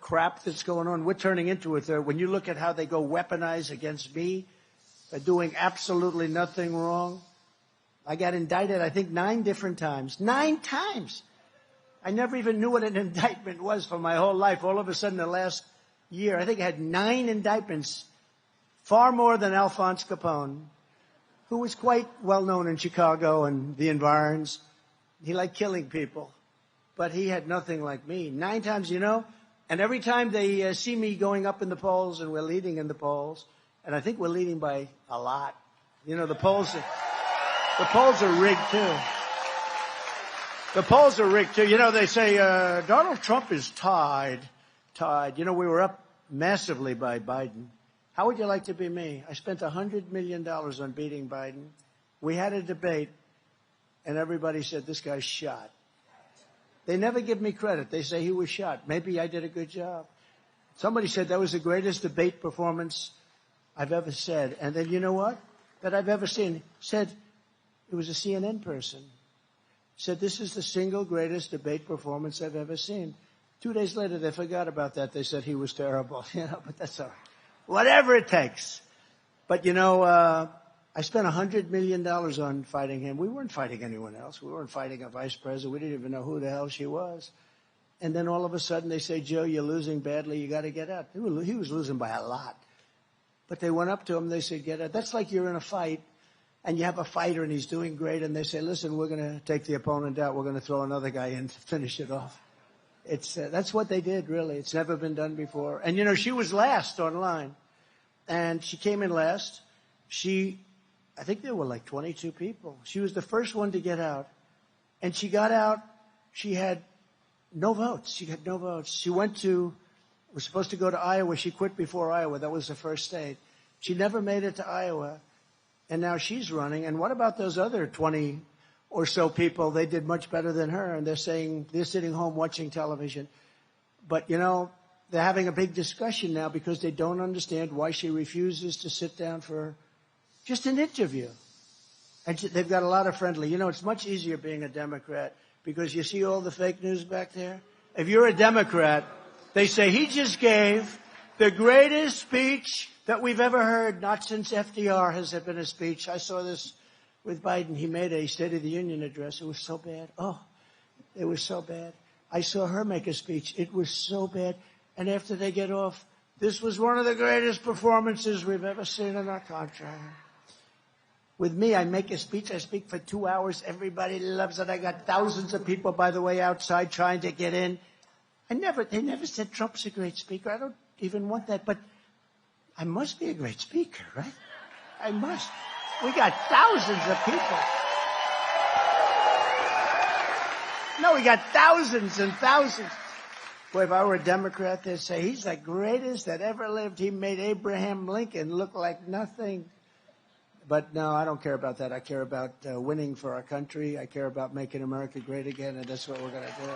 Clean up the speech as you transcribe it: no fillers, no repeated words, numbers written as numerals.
crap that's going on. We're turning into it. When you look at how they go weaponize against me, they're doing absolutely nothing wrong. I got indicted, I think, 9 different times. 9 times. I never even knew what an indictment was for my whole life. All of a sudden, the last year, I think I had 9 indictments, far more than Alphonse Capone, who was quite well known in Chicago and the environs. He liked killing people, but he had nothing like me. 9 times, and every time they see me going up in the polls, and we're leading in the polls, and I think we're leading by a lot. The polls are rigged too. The polls are rigged too. They say Donald Trump is tied. We were up massively by Biden. How would you like to be me? I spent $100 million on beating Biden. We had a debate, and everybody said, this guy's shot. They never give me credit. They say he was shot. Maybe I did a good job. Somebody said that was the greatest debate performance I've ever said. And then you know what? That I've ever seen. Said, it was a CNN person. Said, this is the single greatest debate performance I've ever seen. 2 days later, they forgot about that. They said he was terrible. But that's all right. Whatever it takes. But, I spent $100 million on fighting him. We weren't fighting anyone else. We weren't fighting a vice president. We didn't even know who the hell she was. And then all of a sudden they say, Joe, you're losing badly. You got to get out. He was losing by a lot. But they went up to him. They said, get out. That's like you're in a fight, and you have a fighter, and he's doing great. And they say, listen, we're going to take the opponent out. We're going to throw another guy in to finish it off. That's what they did, really. It's never been done before. And, she was last online. And she came in last. I think there were like 22 people. She was the first one to get out. And she got out. She had no votes. She was supposed to go to Iowa. She quit before Iowa. That was the first state. She never made it to Iowa. And now she's running. And what about those other 20 or so people? They did much better than her. And they're saying they're sitting home watching television. But, they're having a big discussion now because they don't understand why she refuses to sit down for just an interview. And they've got a lot of friendly. It's much easier being a Democrat because you see all the fake news back there. If you're a Democrat, they say he just gave the greatest speech that we've ever heard. Not since FDR has there been a speech. I saw this with Biden. He made a State of the Union address. It was so bad. Oh, it was so bad. I saw her make a speech. It was so bad. And after they get off, this was one of the greatest performances we've ever seen in our country. With me, I make a speech. I speak for 2 hours. Everybody loves it. I got thousands of people, by the way, outside trying to get in. They never said Trump's a great speaker. I don't even want that. But I must be a great speaker, right? I must. We got thousands of people. No, we got thousands and thousands. Boy, if I were a Democrat, they'd say, he's the greatest that ever lived. He made Abraham Lincoln look like nothing. But no, I don't care about that. I care about winning for our country. I care about making America great again, and that's what we're going to do.